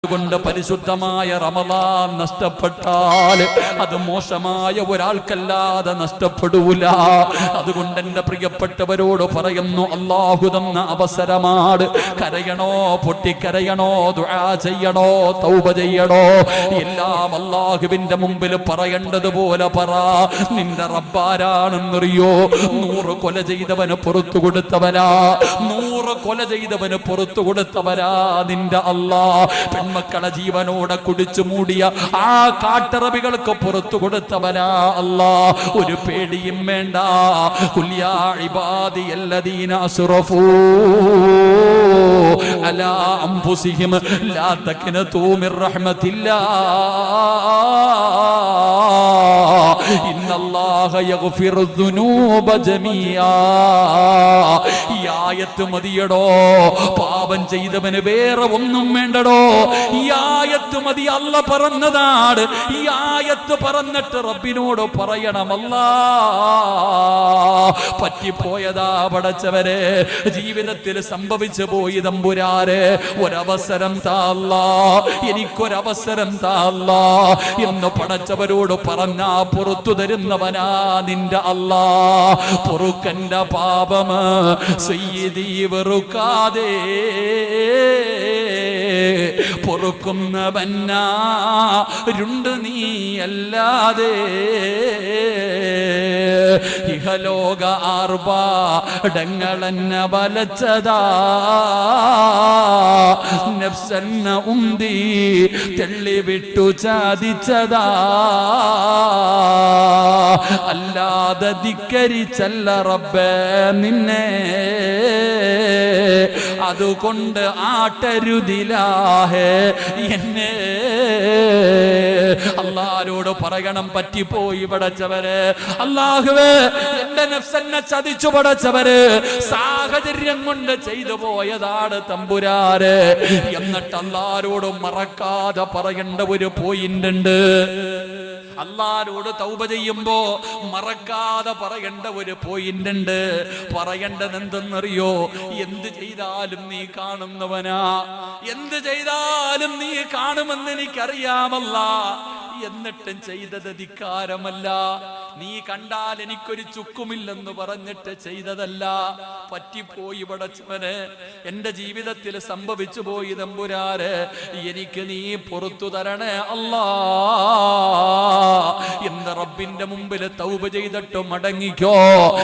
കൊണ്ട് പരിശുദ്ധമായ റമളാൻ നഷ്ടപ്പെട്ടാൽ അത് മോശമായ ഒരാൾക്കല്ലാതെ നഷ്ടപ്പെടൂല. അതുകൊണ്ട് എന്റെ പ്രിയപ്പെട്ടവരോട് പറയുന്നു, അല്ലാഹു തന്ന അവസരമാണ്. കരയണോ, പൊട്ടിക്കരയണോ, ദുആ ചെയ്യണോ, തൗബ ചെയ്യണോ, എല്ലാം അല്ലാഹുവിന്റെ മുമ്പിൽ പറയേണ്ടതുപോലെ പറ. നിന്റെ റബ്ബാരാണെന്നറിയോ? 100 കൊല ചെയ്തവന് പുറത്തു കൊടുത്തവനാ, 100 കൊല ചെയ്തവന് പുറത്തു കൊടുത്തവരാ നിന്റെ അല്ലാഹ്. മക്കളെ ജീവനോടെ കുടിച്ചു മൂടിയ ആ കാട്ടറബികൾക്ക് പുറത്തു കൊടുത്തവനാ അല്ലാഹ്. ഒരു പേടിയും വേണ്ട. ഖുൽ യാ ഇബാദിയല്ലദീന അസ്റഫൂ അലാ അൻഫുസിഹിം ലാ തഖ്നതൂ മിർ റഹ്മത്തില്ലാഹ് ഇന്നല്ലാഹ യഗ്ഫിറു ദുനൂബ ജമീആ. ഈ ആയത്ത് മതിയടോ. പാപം ചെയ്തവന് വേറെ ഒന്നും വേണ്ടടോ. ഈ ആയത്ത് മതി. അല്ല പറഞ്ഞതാണ്. ഈ ആയത്ത് പറഞ്ഞിട്ട് റബ്ബിനോട് പറയണമല്ല, പറ്റിപ്പോയതാ പടച്ചവരെ, ജീവിതത്തിൽ സംഭവിച്ചു പോയി തമ്പുരാരെ, ഒരവസരം താല്ല, എനിക്കൊരവസരം താല്ല എന്ന് പടച്ചവരോട് പറഞ്ഞാ പുറത്തു തരുന്നവനാ നിന്റെ അല്ലാ. പൊറുക്കന്റെ പാപം സയ്യിദി വെറുക്കാതെ പൊറുക്കുന്നവനാരുണ്ട് നീ അല്ലാതെ. ഇഹലോക ആർഭാടങ്ങളെന്നെ വലച്ചതാ, നഫ്സെന്ന ഉന്തി തെള്ളിവിട്ടു ചാദിച്ചതാ, അല്ലാതെ ധിക്കരിച്ചല്ല റബ്ബേ നിന്നെ, അതുകൊണ്ട് ആട്ടരുതിലാഹേ എന്നെ. അല്ലാഹുവോട് പറയണം, പറ്റിപ്പോയി പടച്ചവരെ, അല്ലാഹുവേ എന്റെ നഫ്സെന്നെ ചതിച്ചു പടച്ചവരെ, സാഹചര്യം കൊണ്ട് ചെയ്തു പോയതാണ് തമ്പുരാരെ. എന്നിട്ട് അല്ലാഹുവോട് മറക്കാതെ പറയേണ്ട ഒരു പോയിന്റ് ഉണ്ട്. അല്ലാഹുവോട് തൗബ ചെയ്യുമ്പോ മറക്കാതെ പറയേണ്ട ഒരു പോയിന്റ് ഉണ്ട്. പറയേണ്ടത് എന്തെന്നറിയോ? എന്ത് ചെയ്താലും നീ കാണുന്നവനാ, എന്ത് ചെയ്താലും നീ കാണുമെന്ന് എനിക്കറിയാമല്ല, എന്നിട്ടും ചെയ്തത് ധിക്കാരമല്ല. നീ കണ്ടാൽ എനിക്കൊരു ചുക്കുമില്ലെന്ന് പറഞ്ഞിട്ട് ചെയ്തതല്ല. പറ്റിപ്പോയി പടച്ചവനെ, എന്റെ ജീവിതത്തിൽ സംഭവിച്ചു പോയി തമ്പുരാരെ, എനിക്ക് നീ പുറത്തു തരണേ അല്ലാ എന്ന് റബ്ബിന്റെ മുമ്പിൽ തൗബ ചെയ്തിട്ട് മടങ്ങിക്കോ.